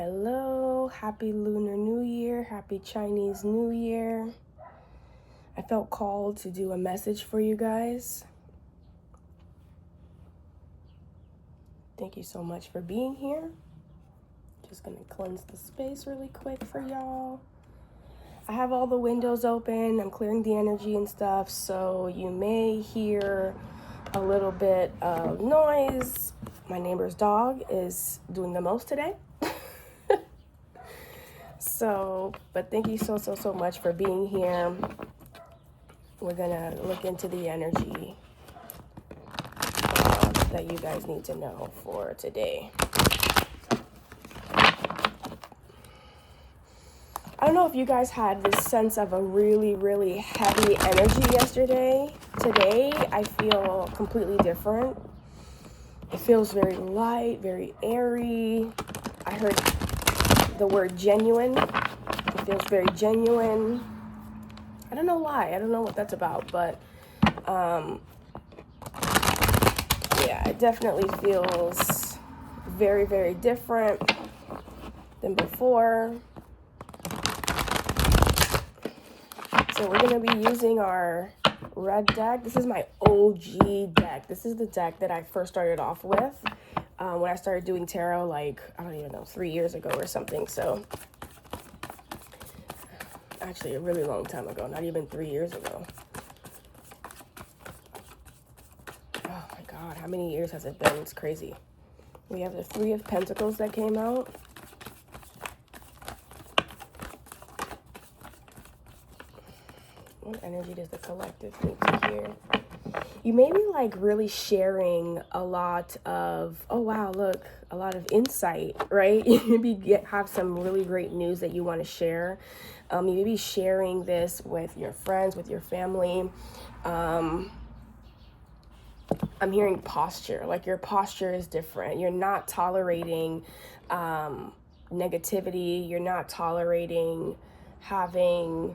Hello, happy Lunar New Year, happy Chinese New Year. I felt called to do a message for you guys. Thank you so much for being here. Just gonna cleanse the space really quick for y'all. I have all the windows open, I'm clearing the energy and stuff, so you may hear a little bit of noise. My neighbor's dog is doing the most today. But thank you so much for being here. We're gonna look into the energy that you guys need to know for today. I don't know if you guys had this sense of a really heavy energy yesterday. Today, I feel completely different. It feels very light, very airy. I heard the word genuine. It feels very genuine. I don't know why. I don't know what that's about, but yeah, it definitely feels very different than before. So we're going to be using our red deck. This is my OG deck. This is the deck that I first started off with when I started doing tarot, like, I don't even know, 3 years ago or something. So actually a really long time ago, not even 3 years ago. Oh my God, how many years has it been? It's crazy. We have the Three of Pentacles that came out. What energy does the collective need to hear? You may be like really sharing a lot of, oh wow, look, a lot of insight, right? You maybe have some really great news that you want to share. You may be sharing this with your friends, with your family. I'm hearing posture, like your posture is different. You're not tolerating negativity. You're not tolerating having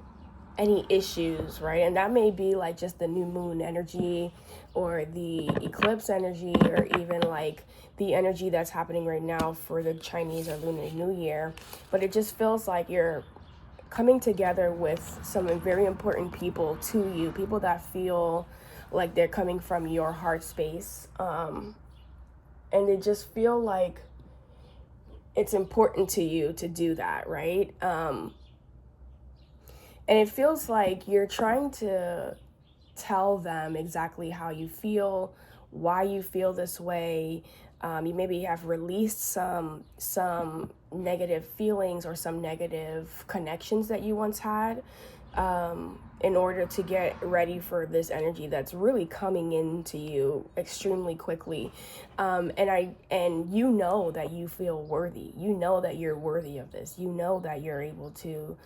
any issues, right? And that may be like just the new moon energy or the eclipse energy, or even like the energy that's happening right now for the Chinese or Lunar New Year. But it just feels like you're coming together with some very important people to you, people that feel like they're coming from your heart space. And they just feel like it's important to you to do that, right? And it feels like you're trying to tell them exactly how you feel, why you feel this way. You maybe have released some negative feelings or some negative connections that you once had in order to get ready for this energy that's really coming into you extremely quickly. And you know that you feel worthy. You know that you're worthy of this. You know that you're able to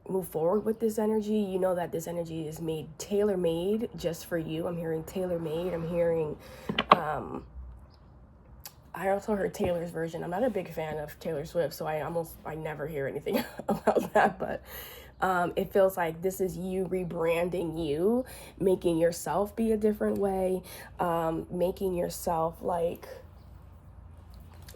move forward with this energy. You know that this energy is made tailor-made just for you. I'm hearing tailor-made. I'm hearing I also heard Taylor's version. I'm not a big fan of Taylor Swift, so I never hear anything about that, but it feels like this is you rebranding you, making yourself be a different way, making yourself like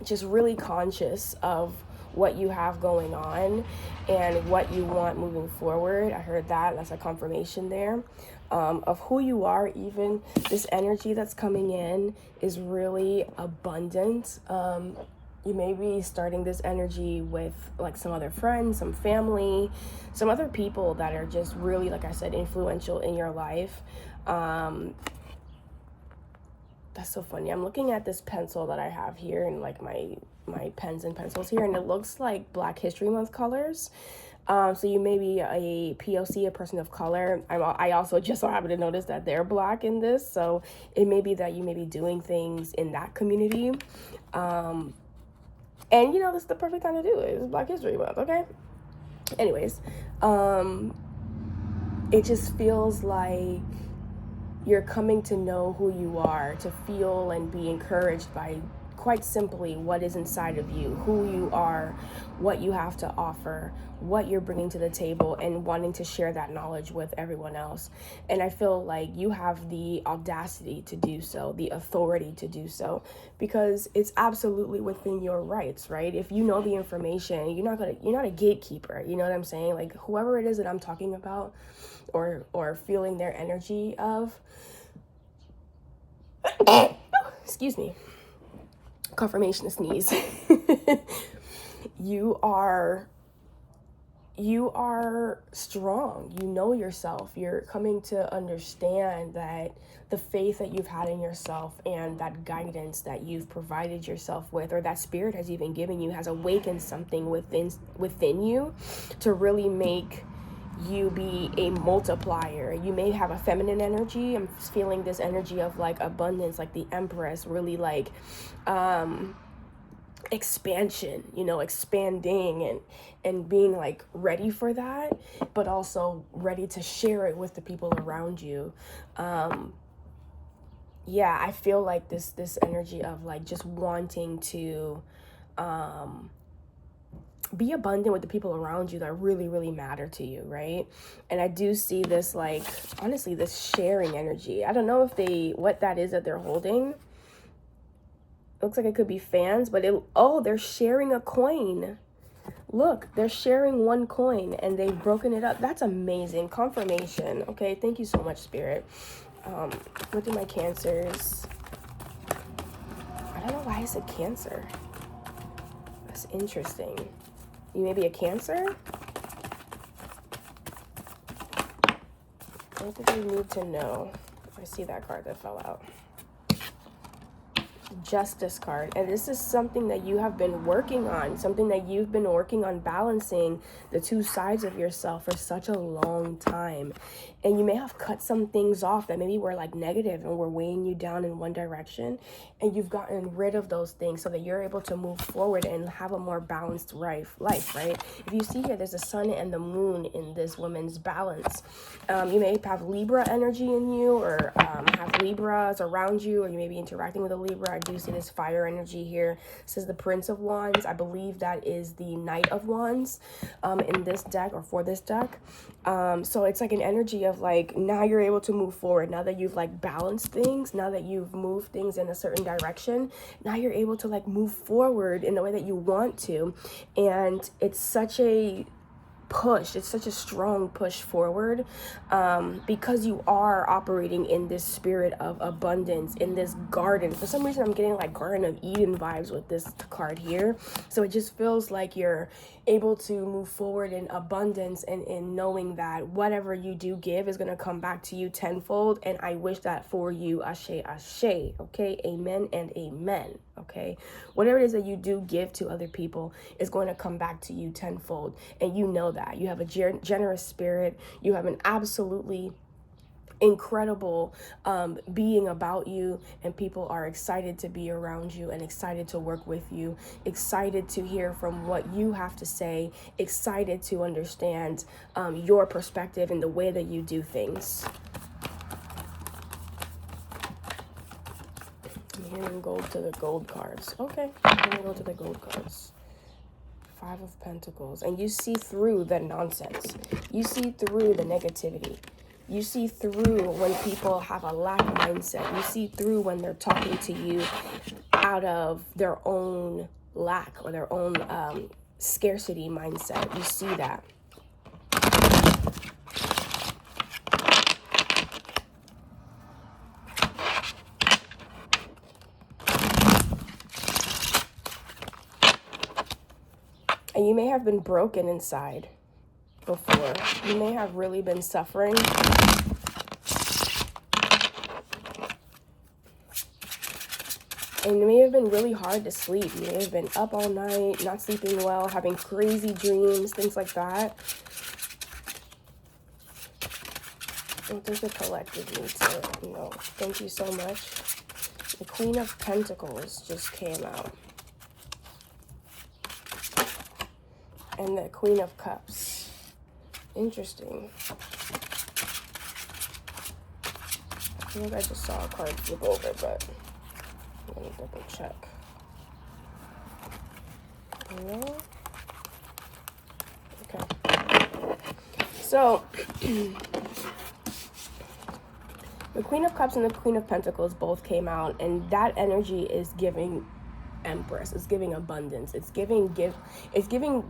just really conscious of what you have going on and what you want moving forward. I heard that. That's a confirmation there of who you are. Even this energy that's coming in is really abundant. You may be starting this energy with like some other friends, some family, some other people that are just really, like I said, influential in your life. That's so funny. I'm looking at this pencil that I have here and like my pens and pencils here, and it looks like Black History Month colors. So you may be a POC, a person of color. I also just so happen to notice that they're Black in this. So it may be that you may be doing things in that community. And you know, this is the perfect time to do it. It's Black History Month, okay? Anyways, it just feels like you're coming to know who you are, to feel and be encouraged by quite simply what is inside of you, who you are, what you have to offer, what you're bringing to the table, and wanting to share that knowledge with everyone else. And I feel like you have the audacity to do so, the authority to do so, because it's absolutely within your rights, right? If you know the information, you're not a gatekeeper, you know what I'm saying? Like, whoever it is that I'm talking about or feeling their energy of, excuse me, confirmation sneeze. you are strong. You know yourself. You're coming to understand that the faith that you've had in yourself and that guidance that you've provided yourself with, or that spirit has even given you, has awakened something within you to really make you be a multiplier. You may have a feminine energy. I'm feeling this energy of like abundance, like the Empress, really like expansion, you know, expanding and being like ready for that, but also ready to share it with the people around you. Yeah, I feel like this energy of like just wanting to be abundant with the people around you that really, really matter to you, right? And I do see this, like, honestly, this sharing energy. I don't know if what that is that they're holding. Looks like it could be fans, but they're sharing a coin. Look, they're sharing one coin and they've broken it up. That's amazing. Confirmation. Okay, thank you so much, Spirit. Look at my Cancers. I don't know why I said Cancer. That's interesting. You may be a Cancer? What do you need to know? I see that card that fell out. Justice card. And this is something that you have been working on, something that you've been working on, balancing the two sides of yourself for such a long time. And you may have cut some things off that maybe were like negative and were weighing you down in one direction, and you've gotten rid of those things so that you're able to move forward and have a more balanced life, right? If you see here, there's a sun and the moon in this woman's balance. You may have Libra energy in you, or have Libras around you, or you may be interacting with a Libra. I do see this fire energy here. It says the Prince of Wands. I believe that is the Knight of Wands in this deck, or for this deck. So it's like an energy of like, now you're able to move forward. Now that you've like balanced things, now that you've moved things in a certain direction, now you're able to like move forward in the way that you want to. And it's such a push, it's such a strong push forward, because you are operating in this spirit of abundance, in this garden. For some reason I'm getting like Garden of Eden vibes with this card here. So it just feels like you're able to move forward in abundance, and in knowing that whatever you do give is going to come back to you tenfold. And I wish that for you. Ashe, ashe. Okay, amen and amen. Okay, whatever it is that you do give to other people is going to come back to you tenfold, and you know that. You have a generous spirit. You have an absolutely incredible being about you, and people are excited to be around you and excited to work with you, excited to hear from what you have to say, excited to understand your perspective and the way that you do things. I'm hearing gold to the gold cards. Okay, I'm gonna go to the gold cards. Five of Pentacles. And you see through the nonsense. You see through the negativity. You see through when people have a lack mindset. You see through when they're talking to you out of their own lack or their own scarcity mindset. You see that. And you may have been broken inside before. You may have really been suffering. And it may have been really hard to sleep. You may have been up all night, not sleeping well, having crazy dreams, things like that. What does the collective need to know? Thank you so much. The Queen of Pentacles just came out. And the Queen of Cups. Interesting. I feel like I just saw a card flip over, but let me double check. No. Okay. So, the Queen of Cups and the Queen of Pentacles both came out, and that energy is giving Empress. It's giving abundance. It's giving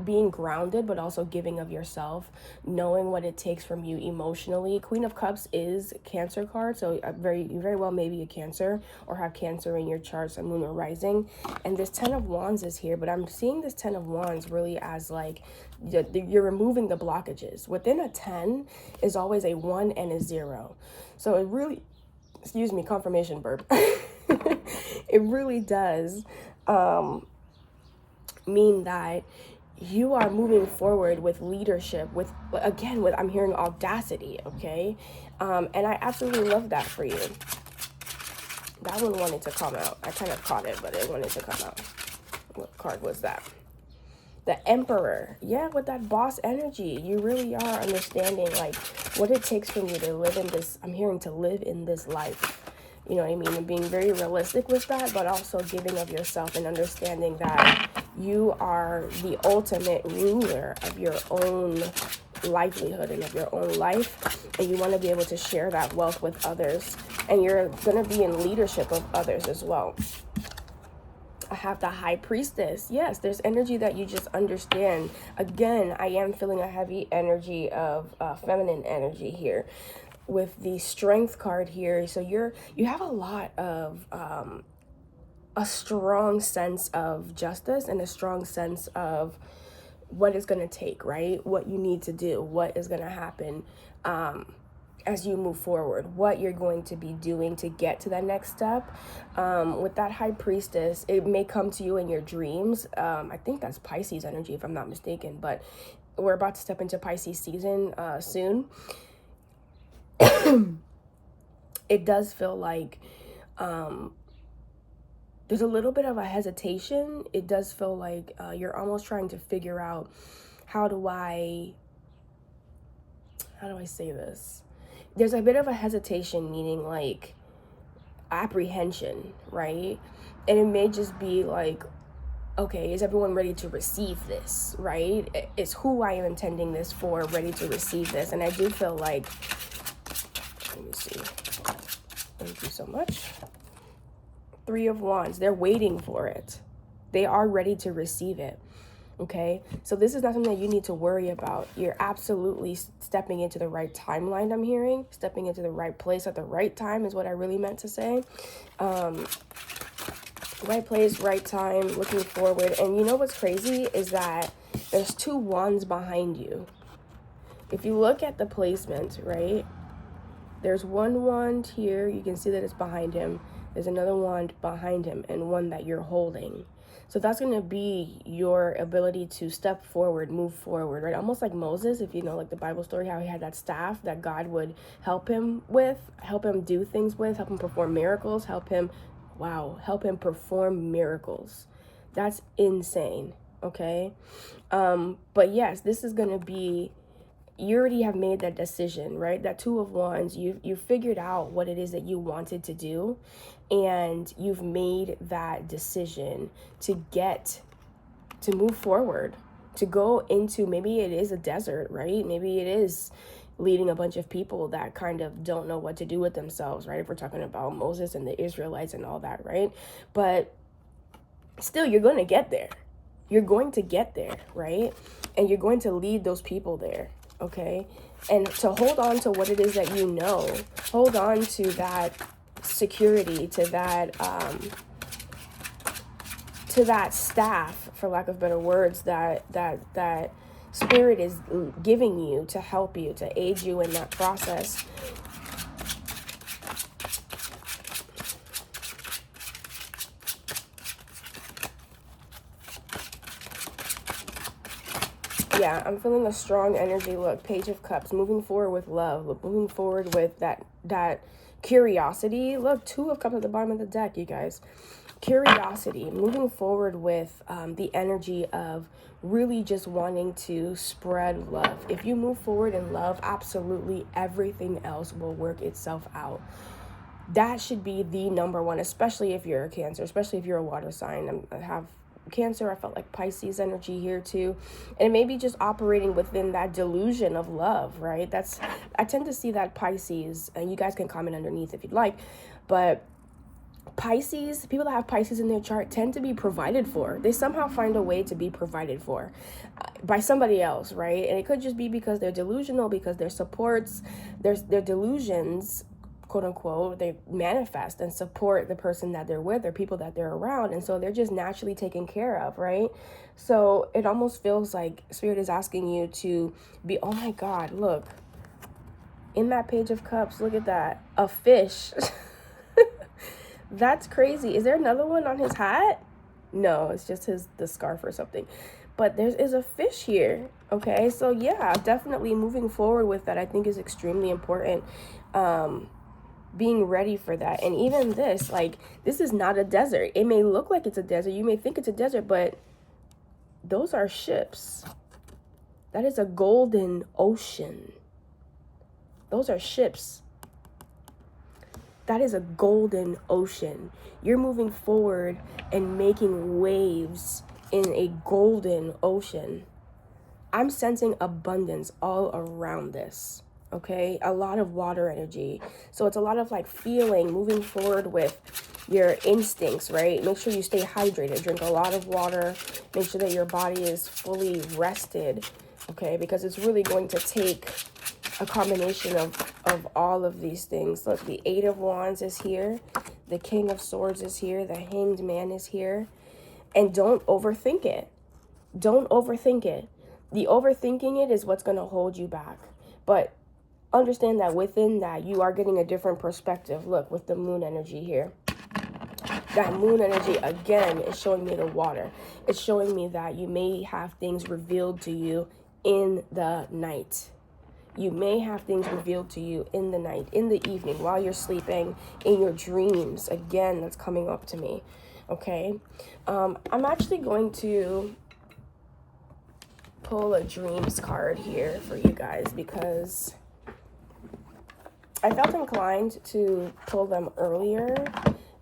being grounded, but also giving of yourself, knowing what it takes from you emotionally. Queen of Cups is Cancer card, so you very well may be a Cancer or have Cancer in your chart, Sun, Moon, or Rising. And this Ten of Wands is here, but I'm seeing this Ten of Wands really as like you're removing the blockages. Within a 10 is always a 1 and a 0. So it really, excuse me, confirmation burp. It really does mean that you are moving forward with leadership, with I'm hearing audacity, okay? And I absolutely love that for you. That one wanted to come out. I kind of caught it, but it wanted to come out. What card was that? The Emperor. Yeah, with that boss energy, you really are understanding like what it takes from you to live in this, I'm hearing to live in this life. You know what I mean? And being very realistic with that, but also giving of yourself and understanding that you are the ultimate ruler of your own livelihood and of your own life. And you want to be able to share that wealth with others. And you're going to be in leadership of others as well. I have the High Priestess. Yes, there's energy that you just understand. Again, I am feeling a heavy energy of feminine energy here with the Strength card here. So you have a lot of a strong sense of justice and a strong sense of what it's going to take, right? What you need to do, what is going to happen as you move forward, what you're going to be doing to get to that next step. With that High Priestess, it may come to you in your dreams. I think that's Pisces energy, if I'm not mistaken, but we're about to step into Pisces season soon. It does feel like there's a little bit of a hesitation. It does feel like you're almost trying to figure out how do I say this? There's a bit of a hesitation, meaning like apprehension, right? And it may just be like, okay, is everyone ready to receive this, right? Is who I am intending this for ready to receive this? And I do feel like, let me see. Thank you so much. Three of Wands, they're waiting for it. They are ready to receive it. Okay, so this is not something that you need to worry about. You're absolutely stepping into the right timeline, I'm hearing. Stepping into the right place at the right time is what I really meant to say. Right place, right time, looking forward. And you know what's crazy is that there's 2 wands behind you. If you look at the placement, right, there's 1 wand here. You can see that it's behind him. There's another wand behind him and one that you're holding. So that's going to be your ability to step forward, move forward, right? Almost like Moses, if you know, like the Bible story, how he had that staff that God would help him with, help him do things with, help him perform miracles, help him perform miracles. That's insane, okay? But yes, this is going to be, you already have made that decision, right? That 2 of Wands, you figured out what it is that you wanted to do, and you've made that decision to move forward, to go into, maybe it is a desert, right? Maybe it is leading a bunch of people that kind of don't know what to do with themselves, right? If we're talking about Moses and the Israelites and all that, right? But still, you're going to get there. You're going to get there, right? And you're going to lead those people there. Okay, and to hold on to what it is that you know, hold on to that security, to that staff, for lack of better words, that spirit is giving you to help you, to aid you in that process. Yeah, I'm feeling a strong energy. Look, Page of Cups, moving forward with love, moving forward with that curiosity. Look, 2 of Cups at the bottom of the deck, you guys. Curiosity, moving forward with the energy of really just wanting to spread love. If you move forward in love, absolutely everything else will work itself out. That should be the number one, especially if you're a Cancer, especially if you're a water sign. I have Cancer, I felt like Pisces energy here too. And maybe just operating within that delusion of love, right? I tend to see that Pisces, and you guys can comment underneath if you'd like, but Pisces, people that have Pisces in their chart tend to be provided for. They somehow find a way to be provided for by somebody else, right? And it could just be because they're delusional, because their supports, their delusions, quote unquote, they manifest and support the person that they're with or people that they're around. And so they're just naturally taken care of, right? So it almost feels like Spirit is asking you to be, oh my God, look, in that Page of Cups, look at that, a fish. That's crazy. Is there another one on his hat? No, it's just the scarf or something. But there is a fish here. Okay, so yeah, definitely moving forward with that, I think, is extremely important. Being ready for that. And even this, like, this is not a desert. It may look like it's a desert. You may think it's a desert, but those are ships. That is a golden ocean. Those are ships. That is a golden ocean. You're moving forward and making waves in a golden ocean. I'm sensing abundance all around this, okay? A lot of water energy. So it's a lot of like feeling, moving forward with your instincts, right? Make sure you stay hydrated. Drink a lot of water. Make sure that your body is fully rested, okay? Because it's really going to take a combination of all of these things. Look, the Eight of Wands is here. The King of Swords is here. The Hanged Man is here. And don't overthink it. Don't overthink it. The overthinking it is what's going to hold you back. But understand that within that, you are getting a different perspective. Look, with the moon energy here. That moon energy, again, is showing me the water. It's showing me that you may have things revealed to you in the night. You may have things revealed to you in the night, in the evening, while you're sleeping, in your dreams. Again, that's coming up to me, okay? I'm actually going to pull a dreams card here for you guys because I felt inclined to pull them earlier,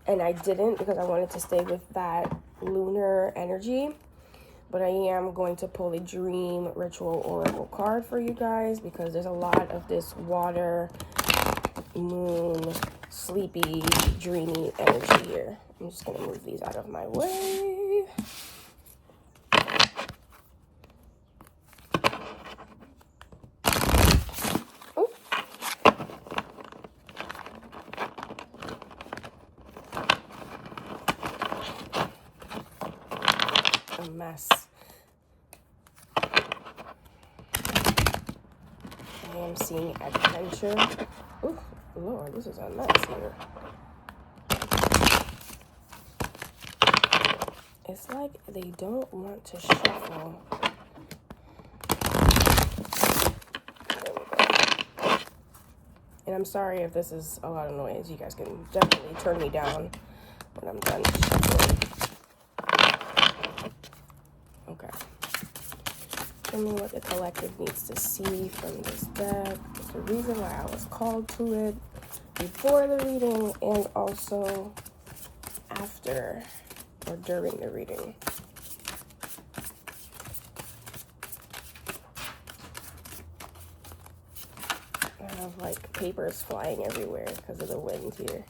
and I didn't because I wanted to stay with that lunar energy. But I am going to pull a dream ritual oracle card for you guys because there's a lot of this water, moon, sleepy, dreamy energy here. I'm just going to move these out of my way. Oh. A mess. I am seeing adventure. Oh, Lord, this is a mess here. It's like they don't want to shuffle. There we go. And I'm sorry if this is a lot of noise. You guys can definitely turn me down when I'm done shuffling. Okay. Tell me what the collective needs to see from this deck. It's the reason why I was called to it before the reading and also after or during the reading. I have like papers flying everywhere because of the wind here.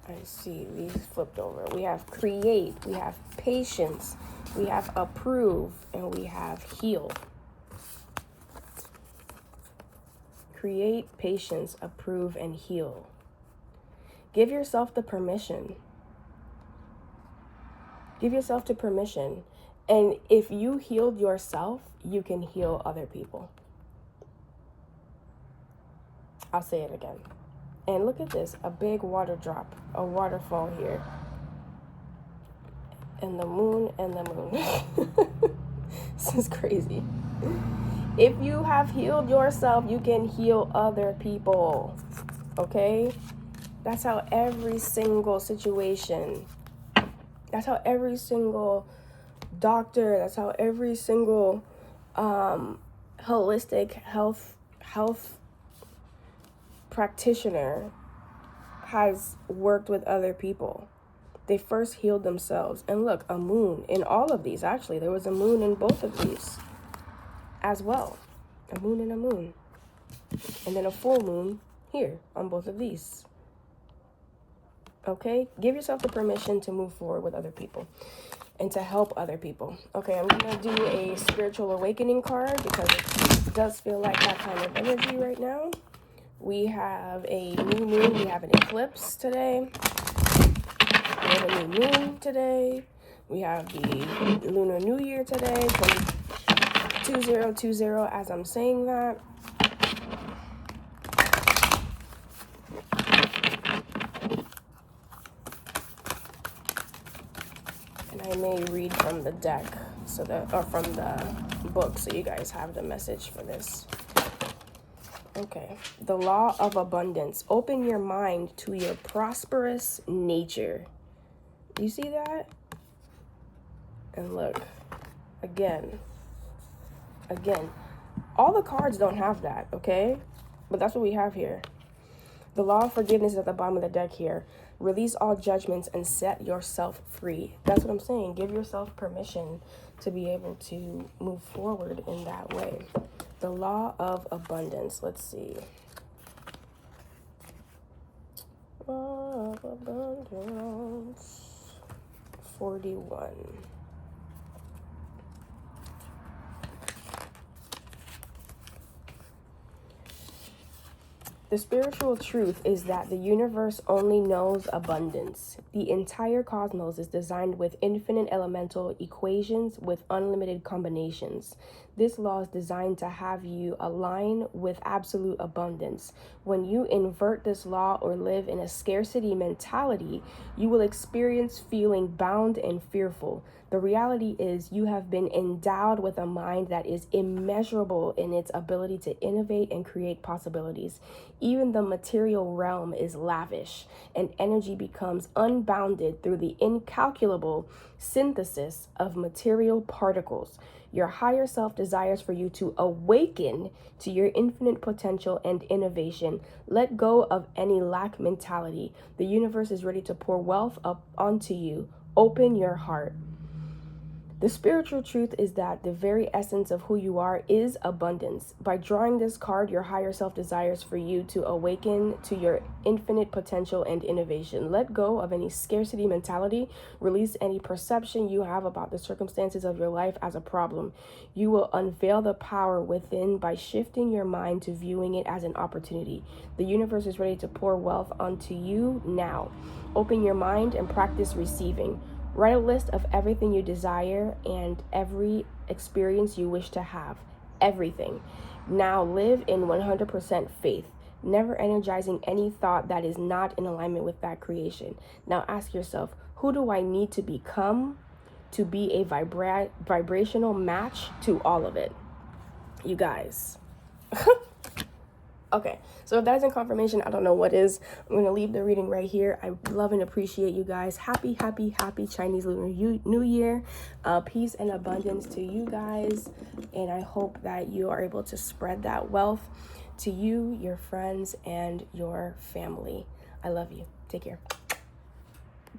I see these flipped over. We have create, we have patience, we have approve, and we have heal. Create, patience, approve, and heal. Give yourself the permission. Give yourself the permission. And if you healed yourself, you can heal other people. I'll say it again. And look at this, a big water drop, a waterfall here. And the moon and the moon. This is crazy. If you have healed yourself, you can heal other people. Okay? That's how every single situation, that's how every single doctor, that's how every single holistic health practitioner has worked with other people. They first healed themselves. And look, a moon in all of these. Actually, there was a moon in both of these as well. A moon and a moon. And then a full moon here on both of these. Okay? Give yourself the permission to move forward with other people and to help other people. Okay, I'm going to do a spiritual awakening card because it does feel like that kind of energy right now. We have a new moon. We have an eclipse today. We have a new moon today. We have the Lunar New Year today, 2020 as I'm saying that. And I may read from the deck or from the book so you guys have the message for this. Okay. The law of abundance. Open your mind to your prosperous nature. You see that? And look, again, all the cards don't have that, okay? But that's what we have here. The law of forgiveness is at the bottom of the deck here. Release all judgments and set yourself free. That's what I'm saying. Give yourself permission to be able to move forward in that way. The law of abundance. Let's see. Law of abundance. 41. The spiritual truth is that the universe only knows abundance. The entire cosmos is designed with infinite elemental equations with unlimited combinations. This law is designed to have you align with absolute abundance. When you invert this law or live in a scarcity mentality, you will experience feeling bound and fearful. The reality is you have been endowed with a mind that is immeasurable in its ability to innovate and create possibilities. Even the material realm is lavish, and energy becomes unbounded through the incalculable synthesis of material particles. Your higher self desires for you to awaken to your infinite potential and innovation. Let go of any lack mentality. The universe is ready to pour wealth up onto you. Open your heart. The spiritual truth is that the very essence of who you are is abundance. By drawing this card, your higher self desires for you to awaken to your infinite potential and innovation. Let go of any scarcity mentality. Release any perception you have about the circumstances of your life as a problem. You will unveil the power within by shifting your mind to viewing it as an opportunity. The universe is ready to pour wealth onto you now. Open your mind and practice receiving. Write a list of everything you desire and every experience you wish to have. Everything. Now live in 100% faith, never energizing any thought that is not in alignment with that creation. Now ask yourself, who do I need to become to be a vibrational match to all of it? You guys. Okay, so if that isn't confirmation, I don't know what is. I'm going to leave the reading right here. I love and appreciate you guys. Happy Chinese Lunar New Year. Peace and abundance to you guys. And I hope that you are able to spread that wealth to you, your friends, and your family. I love you. Take care.